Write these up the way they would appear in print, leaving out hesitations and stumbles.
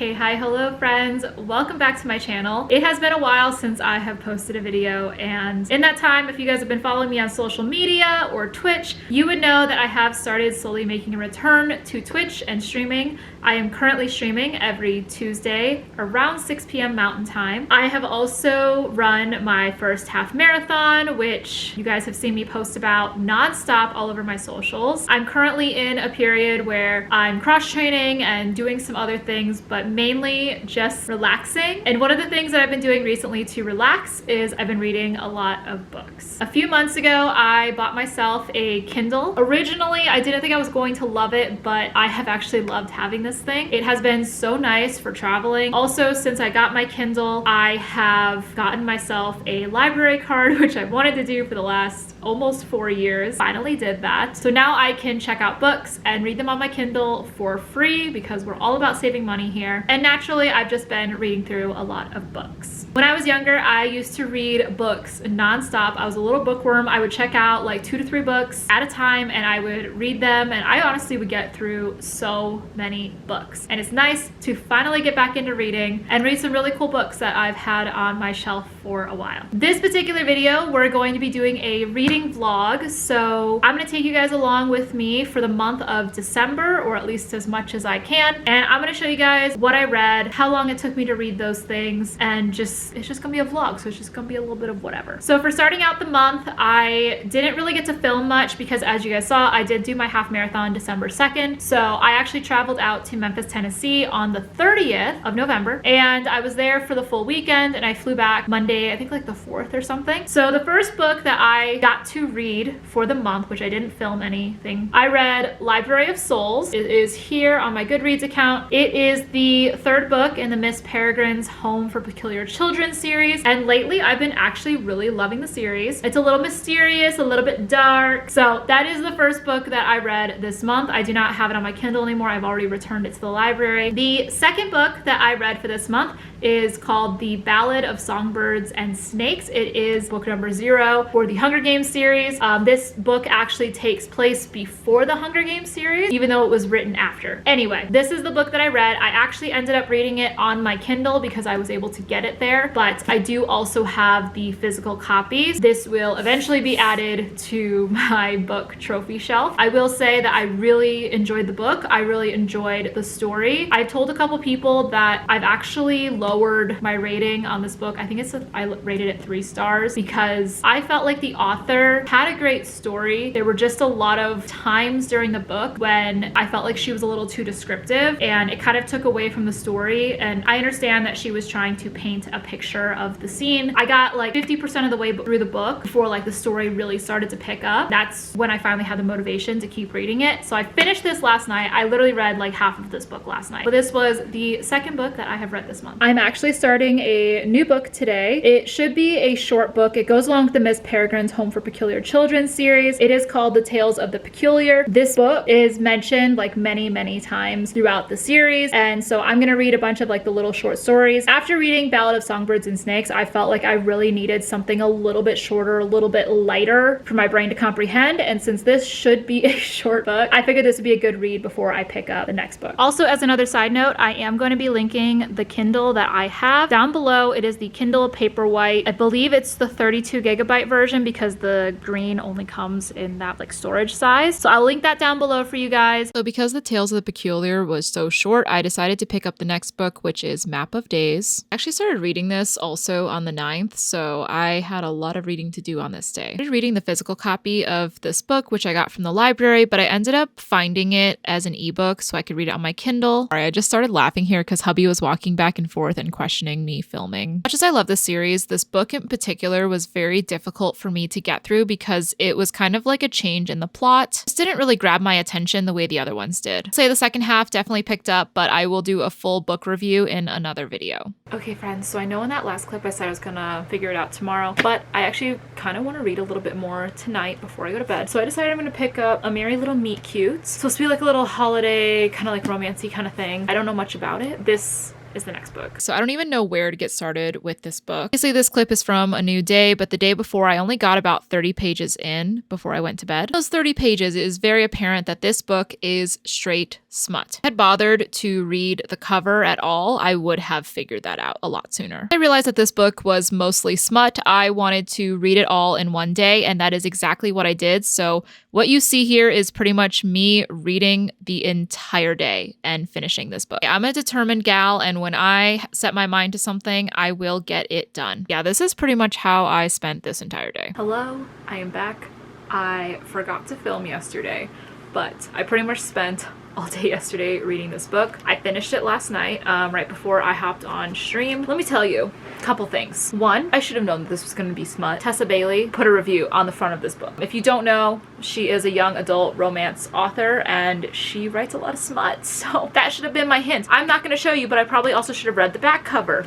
Hey, hi, hello friends. Welcome back to my channel. It has been a while since I have posted a video, and in that time, if you guys have been following me on social media or Twitch, you would know that I have started slowly making a return to Twitch and streaming. I am currently streaming every Tuesday around 6 p.m. Mountain Time. I have also run my first half marathon, which you guys have seen me post about nonstop all over my socials. I'm currently in a period where I'm cross-training and doing some other things, but mainly just relaxing. And one of the things that I've been doing recently to relax is I've been reading a lot of books. A few months ago, I bought myself a Kindle. Originally, I didn't think I was going to love it, but I have actually loved having this thing. It has been so nice for traveling. Also, since I got my Kindle, I have gotten myself a library card, which I've wanted to do for the last almost 4 years. Finally did that. So now I can check out books and read them on my Kindle for free because we're all about saving money here. And naturally, I've just been reading through a lot of books. When I was younger, I used to read books nonstop. I was a little bookworm. I would check out like 2 to 3 books at a time and I would read them, and I honestly would get through so many books. And it's nice to finally get back into reading and read some really cool books that I've had on my shelf for a while. This particular video, we're going to be doing a reading vlog. So I'm going to take you guys along with me for the month of December, or at least as much as I can. And I'm going to show you guys what I read, how long it took me to read those things, and it's just gonna be a vlog, so it's just gonna be a little bit of whatever. So for starting out the month, I didn't really get to film much because, as you guys saw, I did do my half marathon December 2nd. So I actually traveled out to Memphis, Tennessee on the 30th of November, and I was there for the full weekend, and I flew back Monday, I think like the 4th or something. So the first book that I got to read for the month, which I didn't film anything, I read Library of Souls. It is here on my Goodreads account. It is the 3rd book in the Miss Peregrine's Home for Peculiar Children series, and lately I've been actually really loving the series. It's a little mysterious, a little bit dark. So that is the first book that I read this month. I do not have it on my Kindle anymore. I've already returned it to the library. The second book that I read for this month is called The Ballad of Songbirds and Snakes. It is book number 0 for the Hunger Games series. This book actually takes place before the Hunger Games series, even though it was written after. Anyway, this is the book that I read. I actually ended up reading it on my Kindle because I was able to get it there, but I do also have the physical copies. This will eventually be added to my book trophy shelf. I will say that I really enjoyed the book. I really enjoyed the story. I've told a couple people that I've actually lowered my rating on this book. I think I rated it 3 stars because I felt like the author had a great story. There were just a lot of times during the book when I felt like she was a little too descriptive, and it kind of took away from the story. And I understand that she was trying to paint a picture of the scene. I got like 50% of the way through the book before like the story really started to pick up. That's when I finally had the motivation to keep reading it. So I finished this last night. I literally read like half of this book last night. But this was the second book that I have read this month. I'm actually starting a new book today. It should be a short book. It goes along with the Miss Peregrine's Home for Peculiar Children series. It is called The Tales of the Peculiar. This book is mentioned like many times throughout the series, and so I'm gonna read a bunch of like the little short stories. After reading Ballad of Songbirds and Snakes, I felt like I really needed something a little bit shorter, a little bit lighter for my brain to comprehend, and since this should be a short book, I figured this would be a good read before I pick up the next book. Also, as another side note, I am going to be linking the Kindle that I have down below. It is the Kindle Paperwhite. I believe it's the 32 gigabyte version because the green only comes in that like storage size. So I'll link that down below for you guys. So because The Tales of the Peculiar was so short, I decided to pick up the next book, which is Map of Days. I actually started reading this also on the 9th, so I had a lot of reading to do on this day. I started reading the physical copy of this book, which I got from the library, but I ended up finding it as an ebook so I could read it on my Kindle. Sorry, I just started laughing here because hubby was walking back and forth and questioning me filming. Much as I love this series, this book in particular was very difficult for me to get through because it was kind of like a change in the plot. This didn't really grab my attention the way the other ones did. I'd say the second half definitely picked up, but I will do a full book review in another video. Okay friends, so I know in that last clip I said I was gonna figure it out tomorrow, but I actually kind of want to read a little bit more tonight before I go to bed. So I decided I'm gonna pick up A Merry Little Meet Cute. It's supposed to be like a little holiday, kind of like romancy kind of thing. I don't know much about it. This is the next book. So I don't even know where to get started with this book. Obviously this clip is from A New Day, but the day before I only got about 30 pages in before I went to bed. Those 30 pages, it is very apparent that this book is straight Smut. Had bothered to read the cover at all, I would have figured that out a lot sooner. I realized that this book was mostly smut. I wanted to read it all in one day, and that is exactly what I did. So what you see here is pretty much me reading the entire day and finishing this book. I'm a determined gal, and when I set my mind to something, I will get it done. Yeah, this is pretty much how I spent this entire day. Hello, I am back. I forgot to film yesterday, but I pretty much spent all day yesterday reading this book. I finished it last night, right before I hopped on stream. Let me tell you a couple things. One, I should have known that this was going to be smut. Tessa Bailey put a review on the front of this book. If you don't know, she is a young adult romance author and she writes a lot of smut, so that should have been my hint. I'm not going to show you, but I probably also should have read the back cover.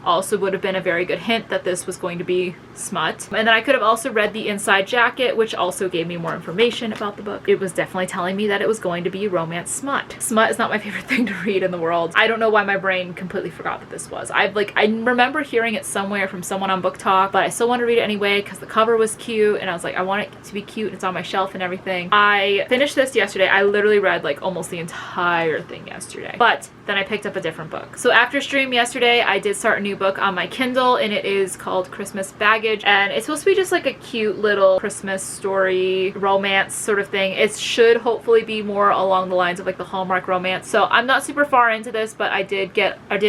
Also would have been a very good hint that this was going to be smut. And then I could have also read the inside jacket, which also gave me more information about the book. It was definitely telling me that it was going to be romance smut. Smut is not my favorite thing to read in the world. I don't know why my brain completely forgot that this was. I remember hearing it somewhere from someone on Book Talk, but I still wanted to read it anyway because the cover was cute and I was like, I want it to be cute and it's on my shelf and everything. I finished this yesterday. I literally read like almost the entire thing yesterday, but then I picked up a different book. So after stream yesterday, I did start a new book on my Kindle and it is called Christmas Baggage, and it's supposed to be just like a cute little Christmas story romance sort of thing. It should hopefully be more along the lines of like the Hallmark romance. So I'm not super far into this, but I did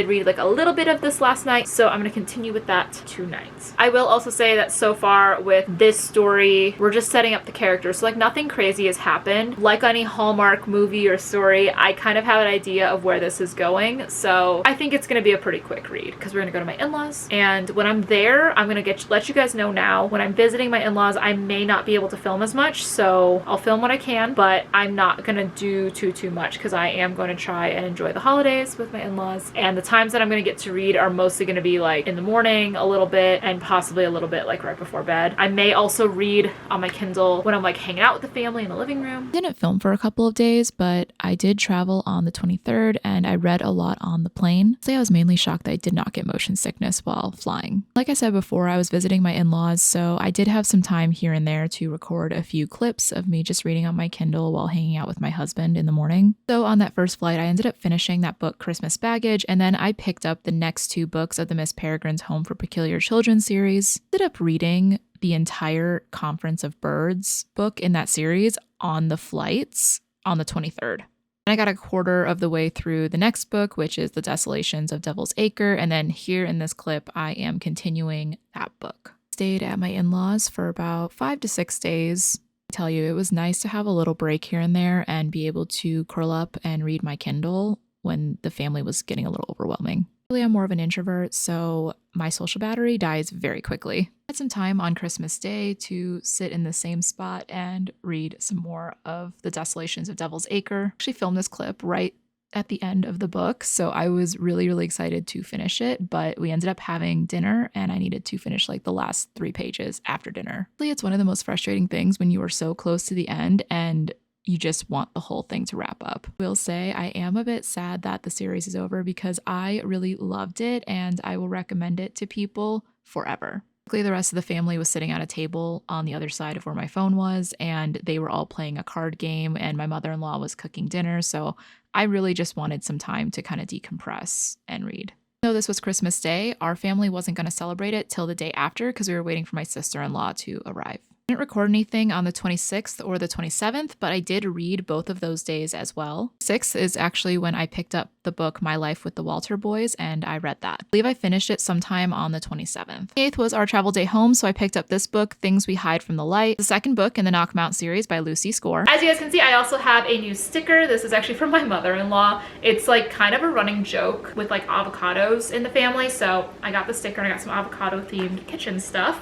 read like a little bit of this last night, so I'm going to continue with that tonight. I will also say that so far with this story, we're just setting up the characters, so like nothing crazy has happened. Like any Hallmark movie or story, I kind of have an idea of where this is going, so I think it's going to be a pretty quick read because we're going to go to my in-laws, and when I'm there, I'm going to let you guys know now. When I'm visiting my in-laws, I may not be able to film as much, so I'll film what I can, but I'm not going to do too much because I am going to try and enjoy the holidays with my in-laws, and the times that I'm going to get to read are mostly going to be like in the morning a little bit and possibly a little bit like right before bed. I may also read on my Kindle when I'm like hanging out with the family in the living room. Didn't film for a couple of days, but I did travel on the 23rd and I read a lot on the plane. So I was mainly shocked that I did not get motion sickness while flying. Like I said before, I was visiting my in-laws, so I did have some time here and there to record a few clips of me just reading on my Kindle while hanging out with my husband in the morning. So on that first flight, I ended up finishing that book Christmas Baggage, and then I picked up the next two books of the Miss Peregrine's Home for Peculiar Children series. Ended up reading the entire Conference of Birds book in that series on the flights on the 23rd. And I got a quarter of the way through the next book, which is The Desolations of Devils Acre, and then here in this clip, I am continuing that book. Stayed at my in-laws for about 5 to 6 days. I tell you, it was nice to have a little break here and there and be able to curl up and read my Kindle when the family was getting a little overwhelming. Really, I'm more of an introvert, so my social battery dies very quickly. I had some time on Christmas Day to sit in the same spot and read some more of The Desolations of Devils Acre. I actually filmed this clip right at the end of the book, so I was really excited to finish it, but we ended up having dinner and I needed to finish like the last 3 pages after dinner. Really, it's one of the most frustrating things when you are so close to the end and you just want the whole thing to wrap up. I will say I am a bit sad that the series is over because I really loved it and I will recommend it to people forever. The rest of the family was sitting at a table on the other side of where my phone was, and they were all playing a card game, and my mother-in-law was cooking dinner, so I really just wanted some time to kind of decompress and read. Though this was Christmas Day, our family wasn't going to celebrate it till the day after because we were waiting for my sister-in-law to arrive. I didn't record anything on the 26th or the 27th, but I did read both of those days as well. 6th is actually when I picked up the book My Life with the Walter Boys, and I read that. I believe I finished it sometime on the 27th. The 8th was our travel day home, so I picked up this book, Things We Hide from the Light, the second book in the Knockmount series by Lucy Score. As you guys can see, I also have a new sticker. This is actually from my mother-in-law. It's like kind of a running joke with like avocados in the family, so I got the sticker and I got some avocado-themed kitchen stuff.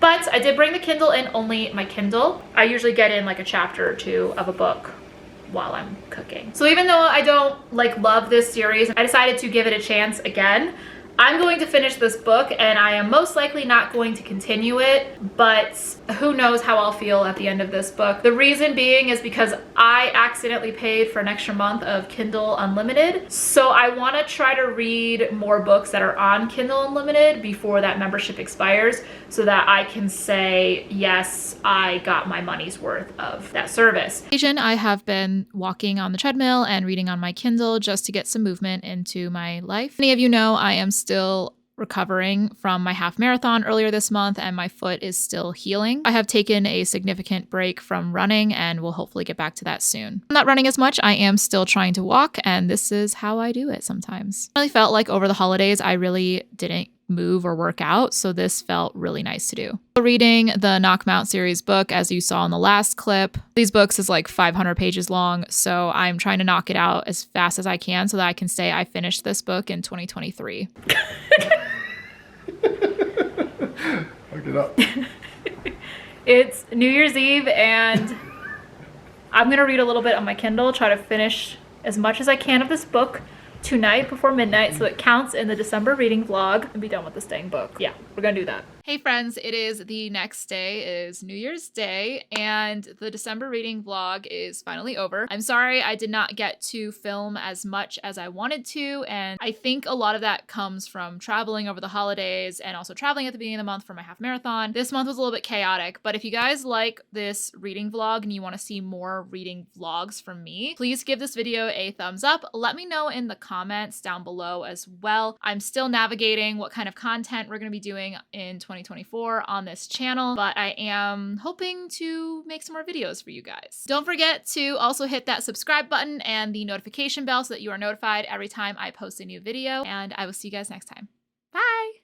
But I did bring the Kindle in, only my Kindle. I usually get in like a chapter or 2 of a book while I'm cooking. So even though I don't like love this series, I decided to give it a chance again. I'm going to finish this book and I am most likely not going to continue it, but who knows how I'll feel at the end of this book. The reason being is because I accidentally paid for an extra month of Kindle Unlimited. So I want to try to read more books that are on Kindle Unlimited before that membership expires so that I can say, yes, I got my money's worth of that service. I have been walking on the treadmill and reading on my Kindle just to get some movement into my life. Many of you know I am still recovering from my half marathon earlier this month and my foot is still healing. I have taken a significant break from running and will hopefully get back to that soon. I'm not running as much. I am still trying to walk and this is how I do it sometimes. I really felt like over the holidays I really didn't move or work out, so this felt really nice to do. Reading the Knock 'Em Out series book, as you saw in the last clip. These books is like 500 pages long, so I'm trying to knock it out as fast as I can so that I can say I finished this book in 2023. Look it up. It's New Year's Eve and I'm gonna read a little bit on my Kindle, try to finish as much as I can of this book tonight before midnight so it counts in the December reading vlog and be done with this dang book. Yeah, we're gonna do that. Hey friends, it is the next day, it is New Year's Day, and the December reading vlog is finally over. I'm sorry I did not get to film as much as I wanted to, and I think a lot of that comes from traveling over the holidays and also traveling at the beginning of the month for my half marathon. This month was a little bit chaotic, but if you guys like this reading vlog and you want to see more reading vlogs from me, please give this video a thumbs up. Let me know in the comments down below as well. I'm still navigating what kind of content we're going to be doing in 2024 on this channel, but I am hoping to make some more videos for you guys. Don't forget to also hit that subscribe button and the notification bell so that you are notified every time I post a new video, and I will see you guys next time. Bye!